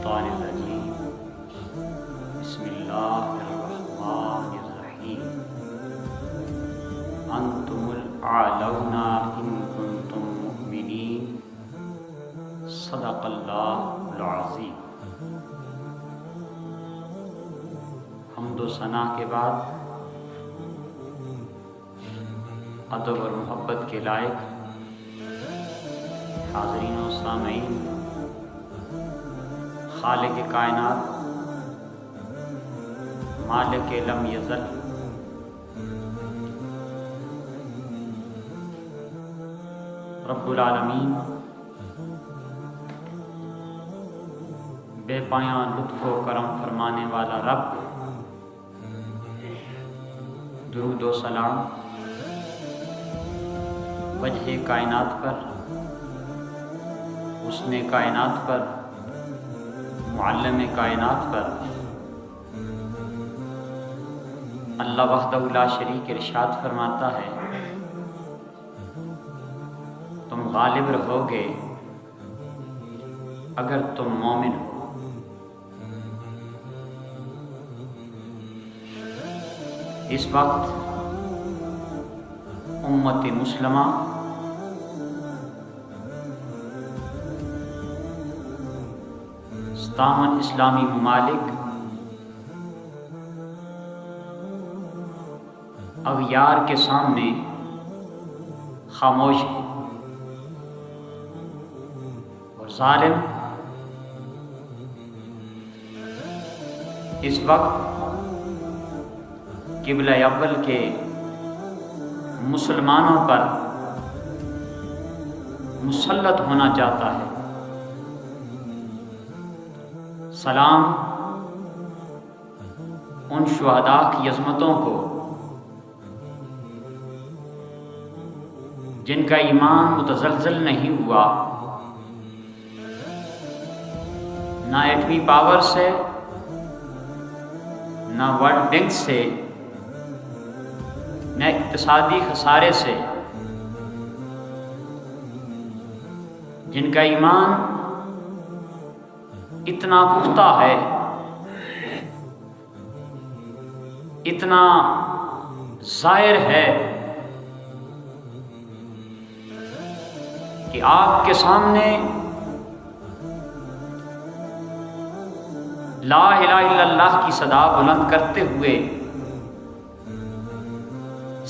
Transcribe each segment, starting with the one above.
الشیطان الرجیم بسم اللہ الرحمن الرحیم انتم الاعلون ان کنتم مؤمنین صدق اللہ العظیم۔ حمد و ثنا کے بعد ادب اور محبت کے لائق حاضرین و سامعین، خالق کائنات، مالک لم یزل، رب العالمین، بے پایاں لطف و کرم فرمانے والا رب، درود و سلام وجہ کائنات پر، حسن کائنات پر، معلم کائنات پر۔ اللہ وحدہ لا شریک ارشاد فرماتا ہے، تم غالب رہو گے اگر تم مومن ہو۔ اس وقت امت مسلمہ ستاون اسلامی ممالک اغیار کے سامنے خاموش ہے اور ظالم اس وقت قبلہ اول کے مسلمانوں پر مسلط ہونا چاہتا ہے۔ سلام ان شہداء کی عظمتوں کو جن کا ایمان متزلزل نہیں ہوا، نہ ایٹمی پاور سے، نہ ورلڈ بینک سے، نہ اقتصادی خسارے سے، جن کا ایمان اتنا پختہ ہے، اتنا ظاہر ہے کہ آپ کے سامنے لا الہ الا اللہ کی صدا بلند کرتے ہوئے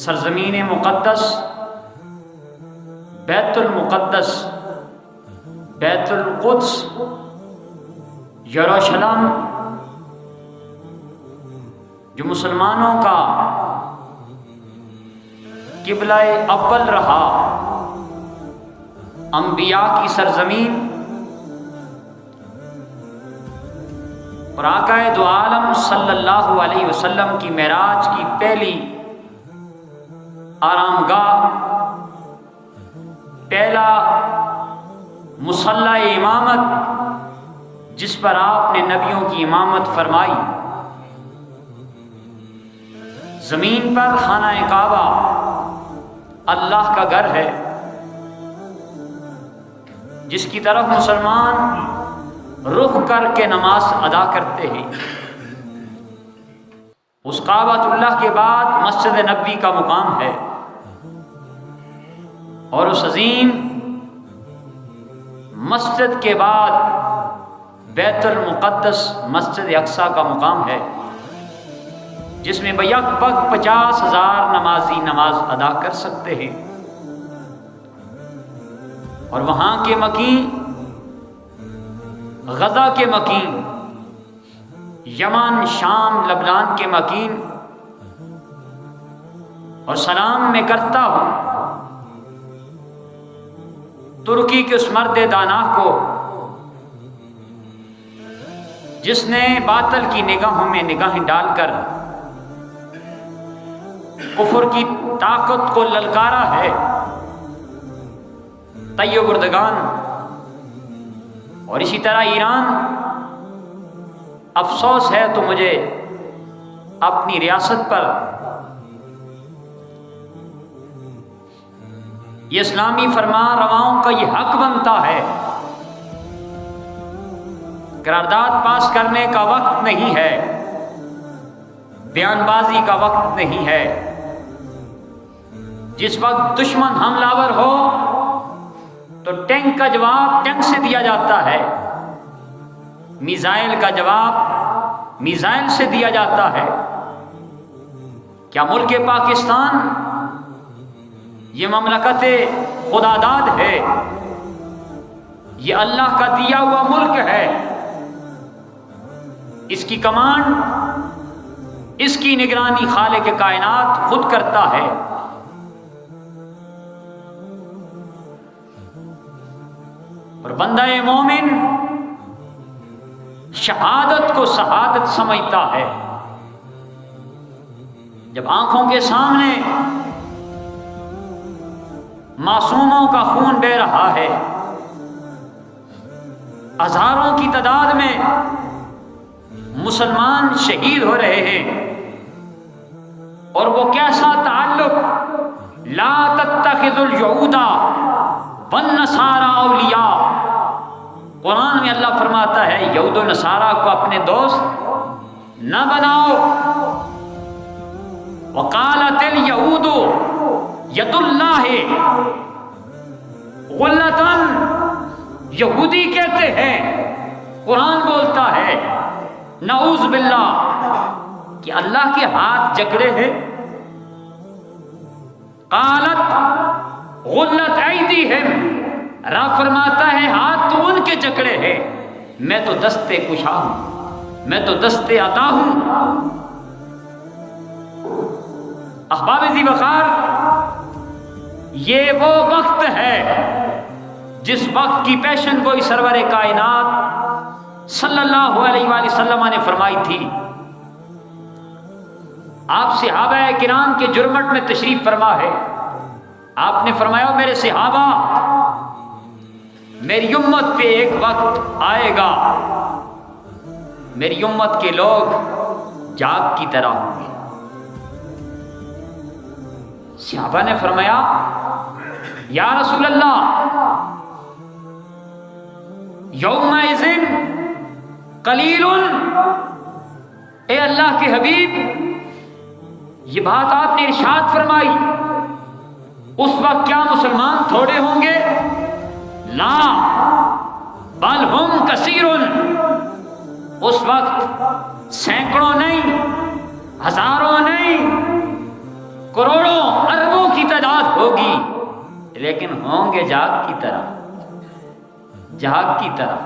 سرزمین مقدس، بیت المقدس، بیت القدس، یروشلم، جو مسلمانوں کا قبلہ اول رہا، انبیاء کی سرزمین، اور آقا دو عالم صلی اللہ علیہ وسلم کی معراج کی پہلی آرام گاہ، پہلا مصلی امامت جس پر آپ نے نبیوں کی امامت فرمائی، زمین پر خانہ کعبہ اللہ کا گھر ہے جس کی طرف مسلمان رخ کر کے نماز ادا کرتے ہیں۔ اس کعبۃ اللہ کے بعد مسجد نبوی کا مقام ہے، اور اس عظیم مسجد کے بعد بیت المقدس مسجد اقصیٰ کا مقام ہے، جس میں بیک وقت 50,000 نمازی نماز ادا کر سکتے ہیں۔ اور وہاں کے مکین، غزہ کے مکین، یمن، شام، لبنان کے مکین، اور سلام میں کرتا ہوں ترکی کے اس مرد دانا کو جس نے باطل کی نگاہوں میں نگاہیں ڈال کر کفر کی طاقت کو للکارا ہے۔ طیب اردگان اور اسی طرح ایران، افسوس ہے تو مجھے اپنی ریاست پر یہ اسلامی فرمان رواؤں کا یہ حق بنتا ہے قرارداد پاس کرنے کا وقت نہیں ہے، بیان بازی کا وقت نہیں ہے۔ جس وقت دشمن حملہ آور ہو تو ٹینک کا جواب ٹینک سے دیا جاتا ہے، میزائل کا جواب میزائل سے دیا جاتا ہے۔ کیا ملک پاکستان یہ مملکت خداداد ہے؟ یہ اللہ کا دیا ہوا ملک ہے۔ اس کی کمانڈ، اس کی نگرانی خالق کائنات خود کرتا ہے۔ اور بندہ مومن شہادت کو شہادت سمجھتا ہے۔ جب آنکھوں کے سامنے معصوموں کا خون بہہ رہا ہے، ہزاروں کی تعداد میں مسلمان شہید ہو رہے ہیں، اور وہ کیسا تعلق، لا تتخذوا اليہود والنصارى اولیاء، قرآن میں اللہ فرماتا ہے یہود و نصارہ کو اپنے دوست نہ بناؤ۔ وقالت الیہود ید اللہ غلۃ، یہودی کہتے ہیں، قرآن بولتا ہے نعوذ باللہ کہ اللہ کے ہاتھ جکڑے ہیں۔ قالت غلت ایدیہم، رب فرماتا ہے ہاتھ تو ان کے جکڑے ہیں، میں تو دستے کشا ہوں، میں تو دستے عطا ہوں۔ احباب ذی وقار، یہ وہ وقت ہے جس وقت کی پیشن گوئی سرور کائنات صلی اللہ علیہ وآلہ وسلم نے فرمائی تھی۔ آپ صحابہ کرام کے جرمٹ میں تشریف فرما ہے، آپ نے فرمایا میرے صحابہ، میری امت پہ ایک وقت آئے گا، میری امت کے لوگ جاگ کی طرح ہوں گے۔ صحابہ نے فرمایا یا رسول اللہ، یومئذ قلیل، اے اللہ کے حبیب، یہ بات آپ نے ارشاد فرمائی، اس وقت کیا مسلمان تھوڑے ہوں گے؟ لا بل ہم کثیر، اس وقت سینکڑوں نہیں، ہزاروں نہیں، کروڑوں اربوں کی تعداد ہوگی، لیکن ہوں گے جاگ کی طرح، جاگ کی طرح،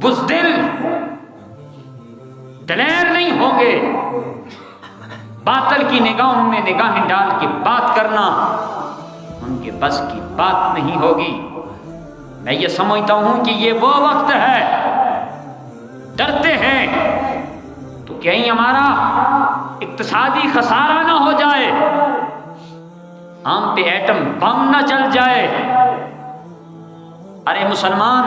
بزدل، دلیر نہیں ہوں گے۔ باطل کی نگاہوں میں نگاہیں ڈال کے بات کرنا ان کے بس کی بات نہیں ہوگی۔ میں یہ سمجھتا ہوں کہ یہ وہ وقت ہے، ڈرتے ہیں تو کہیں ہمارا اقتصادی خسارہ نہ ہو جائے، ہم پہ ایٹم بم نہ چل جائے۔ ارے مسلمان،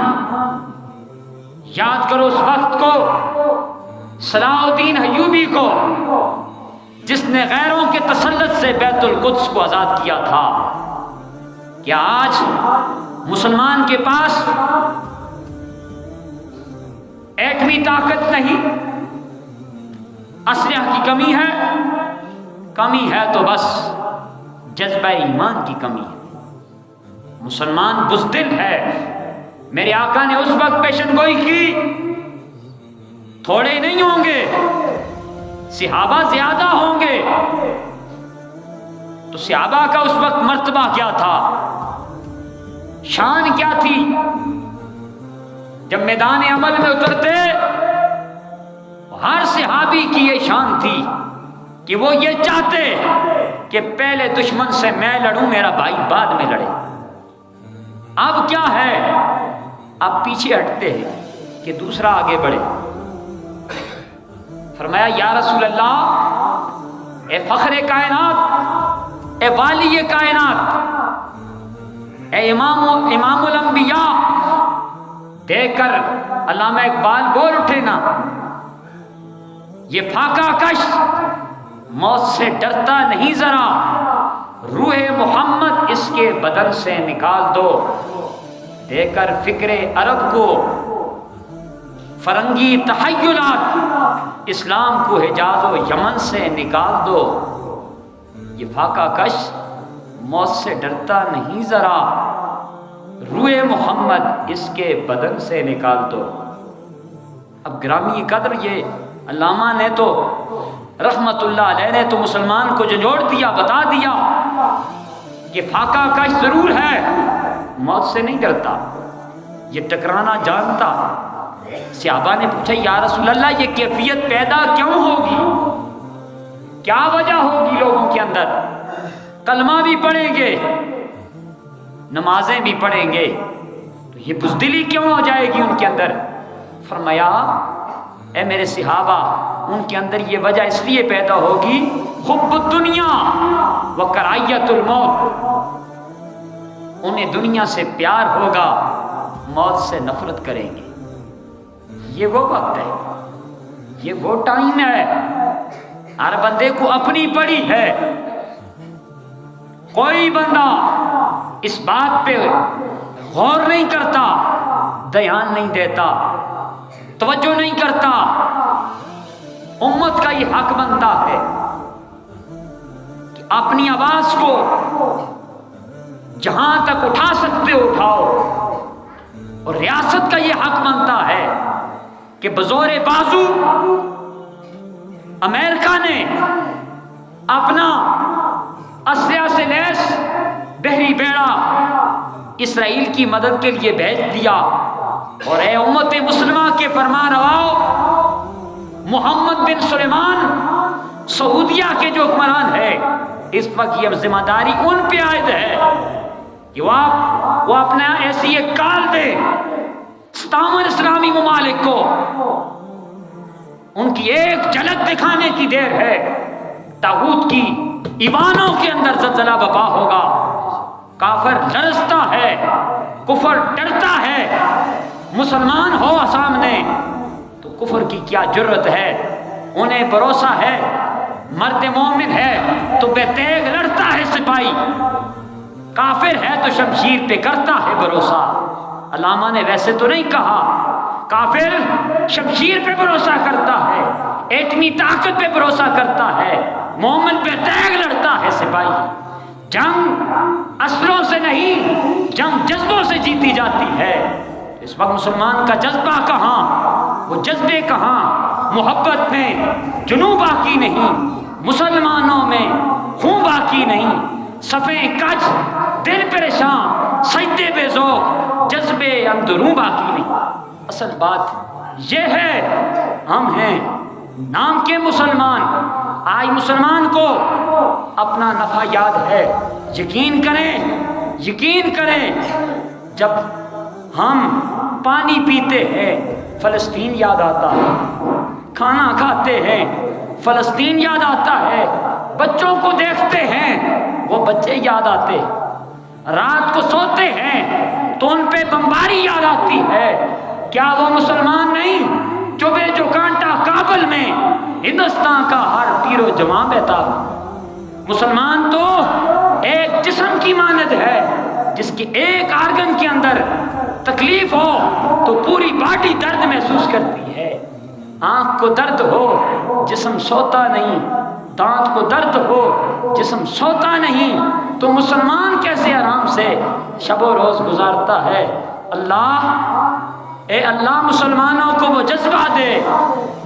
یاد کرو اس وقت کو، صلاح الدین ایوبی کو، جس نے غیروں کے تسلط سے بیت القدس کو آزاد کیا تھا۔ کیا آج مسلمان کے پاس ایٹمی طاقت نہیں، اسلحہ کی کمی ہے؟ کمی ہے تو بس جذبہ ایمان کی کمی ہے۔ مسلمان بزدل ہے۔ میرے آقا نے اس وقت پیشن گوئی کی، تھوڑے نہیں ہوں گے، صحابہ زیادہ ہوں گے۔ تو صحابہ کا اس وقت مرتبہ کیا تھا، شان کیا تھی؟ جب میدان عمل میں اترتے، ہر صحابی کی یہ شان تھی کہ وہ یہ چاہتے کہ پہلے دشمن سے میں لڑوں، میرا بھائی بعد میں لڑے۔ اب کیا ہے، اب پیچھے ہٹتے ہیں کہ دوسرا آگے بڑھے۔ فرمایا یا رسول اللہ، اے فخر کائنات، اے والی کائنات، اے امام الانبیاء، دیکھ کر علامہ اقبال بول اٹھے نا، یہ فاقہ کش موت سے ڈرتا نہیں ذرا، روح محمد اس کے بدن سے نکال دو۔ دے کر فکر عرب کو فرنگی تحیلات، اسلام کو حجاز و یمن سے نکال دو۔ یہ فاقہ کش موت سے ڈرتا نہیں ذرا، روئے محمد اس کے بدن سے نکال دو۔ اب گرامی قدر یہ علامہ نے تو رحمت اللہ علیہ نے تو مسلمان کو جھنجھوڑ دیا، بتا دیا کہ فاقہ کش ضرور ہے، موت سے نہیں ڈرتا، یہ ٹکرانا جانتا۔ صحابہ نے پوچھا یا رسول اللہ یہ کیفیت پیدا کیوں ہوگی، کیا وجہ ہوگی لوگوں کے اندر؟ کلمہ بھی پڑھیں گے، نمازیں بھی پڑھیں گے، تو یہ بزدلی کیوں ہو جائے گی ان کے اندر؟ فرمایا اے میرے صحابہ، ان کے اندر یہ وجہ اس لیے پیدا ہوگی، حب الدنیا و کراہیت الموت، انہیں دنیا سے پیار ہوگا، موت سے نفرت کریں گے۔ یہ وہ وقت ہے، یہ وہ ٹائم ہے، ہر بندے کو اپنی پڑی ہے۔ کوئی بندہ اس بات پہ غور نہیں کرتا، دھیان نہیں دیتا، توجہ نہیں کرتا۔ امت کا یہ حق بنتا ہے کہ اپنی آواز کو جہاں تک اٹھا سکتے اٹھاؤ، اور ریاست کا یہ حق بنتا ہے کہ بزور بازو امریکہ نے اپنا اسلحہ سے لیس بحری بیڑا اسرائیل کی مدد کے لیے بھیج دیا، اور اے امت مسلمہ کے فرما رواؤ، محمد بن سلیمان سعودیہ کے جو حکمران ہے، اس وقت یہ ذمہ داری ان پہ عائد ہے کہ وہ اپنا ایسی ایک کال دے ستامن اسلامی ممالک کو، ان کی ایک جھلک دکھانے کی دیر ہے۔ طاغوت کی ایوانوں کے اندر زلزلہ بپا ہوگا، کافر لرزتا ہے، کفر ڈرتا ہے۔ مسلمان ہو سامنے تو کفر کی کیا جرت ہے، انہیں بھروسہ ہے، مرد مومن ہے تو بے تیغ لڑتا ہے سپاہی، کافر ہے تو شمشیر پہ کرتا ہے بھروسہ۔ علامہ نے ویسے تو نہیں کہا، کافر شمشیر پہ بھروسہ کرتا ہے، ایٹمی طاقت پہ بھروسہ کرتا ہے، مومن پہ تیغ لڑتا ہے سپاہی۔ جنگ اسلحوں سے نہیں، جنگ جذبوں سے جیتی جاتی ہے۔ اس وقت مسلمان کا جذبہ کہاں، وہ جذبے کہاں؟ محبت میں جنوں باقی نہیں، مسلمانوں میں خون باقی نہیں، صفیں کج دل پریشان، سجدے بے ذوق، جذبے اندروں باقی نہیں۔ اصل بات یہ ہے، ہم ہیں نام کے مسلمان۔ آج مسلمان کو اپنا نفع یاد ہے۔ یقین کریں جب ہم پانی پیتے ہیں فلسطین یاد آتا ہے، کھانا کھاتے ہیں فلسطین یاد آتا ہے، بچوں کو دیکھتے ہیں وہ بچے یاد آتے، رات کو سوتے ہیں تو ان پہ بمباری یاد آتی ہے۔ کیا وہ مسلمان نہیں چبھے جو کانٹا کابل میں ہندوستان کا ہر تیر و جواں بہتا؟ مسلمان تو ایک جسم کی مانند ہے جس کی ایک آرگن کے اندر تکلیف ہو تو پوری باڈی درد محسوس کرتی ہے۔ آنکھ کو درد ہو جسم سوتا نہیں، دانت کو درد ہو جسم سوتا نہیں، تو مسلمان کیسے آرام سے شب و روز گزارتا ہے؟ اے اللہ مسلمانوں کو وہ جذبہ دے،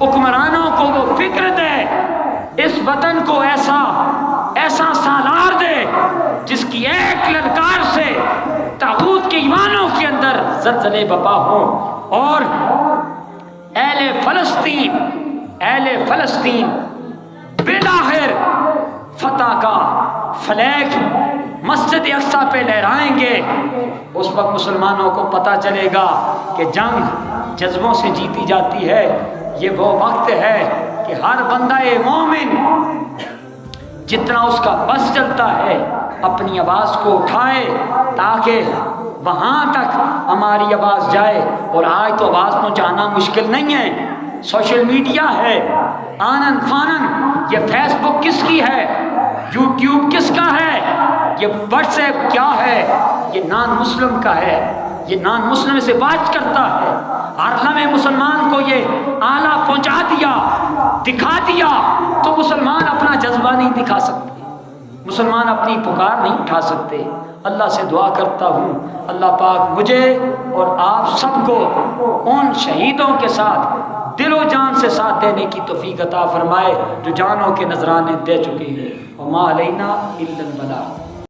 حکمرانوں کو وہ فکر دے، اس وطن کو ایسا سالار دے جس کی ایک للکار سے طاغوت کے ایوانوں کے اندر زلزلے بپا ہوں، اور اہل فلسطین بالآخر فتح کا فلیگ مسجد اقصی پہ لہرائیں گے۔ اس وقت مسلمانوں کو پتہ چلے گا کہ جنگ جذبوں سے جیتی جاتی ہے۔ یہ وہ وقت ہے کہ ہر بندہ مومن جتنا اس کا بس چلتا ہے اپنی آواز کو اٹھائے تاکہ وہاں تک ہماری آواز جائے۔ اور آج تو آواز پہنچانا مشکل نہیں ہے، سوشل میڈیا ہے، آنن فانن، یہ فیس بک کس کی ہے، یوٹیوب کس کا ہے، یہ واٹس ایپ کیا ہے، یہ نان مسلم کا ہے، یہ نان مسلم سے بات کرتا ہے۔ عالم میں مسلمان کو یہ آلہ پہنچا دیا، دکھا دیا، تو مسلمان اپنا جذبہ نہیں دکھا سکتے، مسلمان اپنی پکار نہیں اٹھا سکتے۔ اللہ سے دعا کرتا ہوں اللہ پاک مجھے اور آپ سب کو ان شہیدوں کے ساتھ دل و جان سے ساتھ دینے کی توفیق عطا فرمائے جو جانوں کے نذرانے دے چکے ہیں۔ وما علینا الا البلاغ۔